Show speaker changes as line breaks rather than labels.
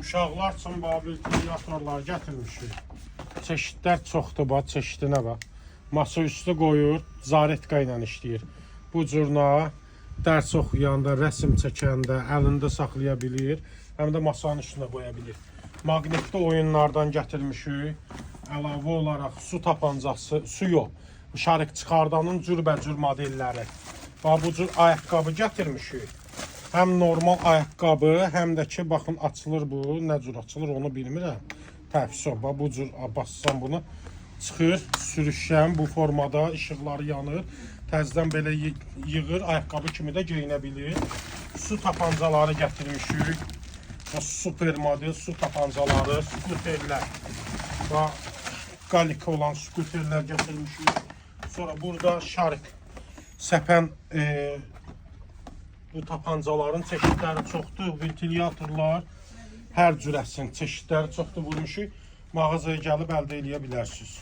Uşaqlar üçün ventilatorlar gətirmişik. Çeşidlər çoxdur, bax, çeşidinə bax. Masa üstü qoyur, zaretka ilə işləyir. Bu cürna dərs oxuyanda, rəsm çəkəndə əlində saxlaya bilir, həm də masanın üstünə qoya bilir. Maqnitli oyunlardan gətirmişik. Əlavə olaraq su tapancası, su yox, şarıq çıxardanın cürbəcür modelləri. Bax, bu cür ayaqqabı gətirmişik. Həm normal ayaqqabı, həm də ki, baxın, açılır bu. Nə cür açılır, onu bilmirəm. Təfsis o, bu cür bassam bunu. Çıxır, sürüşkən bu formada, işıqları yanır. Təzdən belə yığır, ayaqqabı kimi də geyinə bilir. Su tapancaları gətirmişik. Super model su tapancaları, skuterlər. Qalika olan skuterlər gətirmişik. Sonra burada şarıq, səpən bu tapancaların çeşidləri çoxdur, ventilatorlar, hər cürəsinin çeşidləri çoxdur vurmuşuk. Mağazaya gəlib əldə edə bilərsiniz.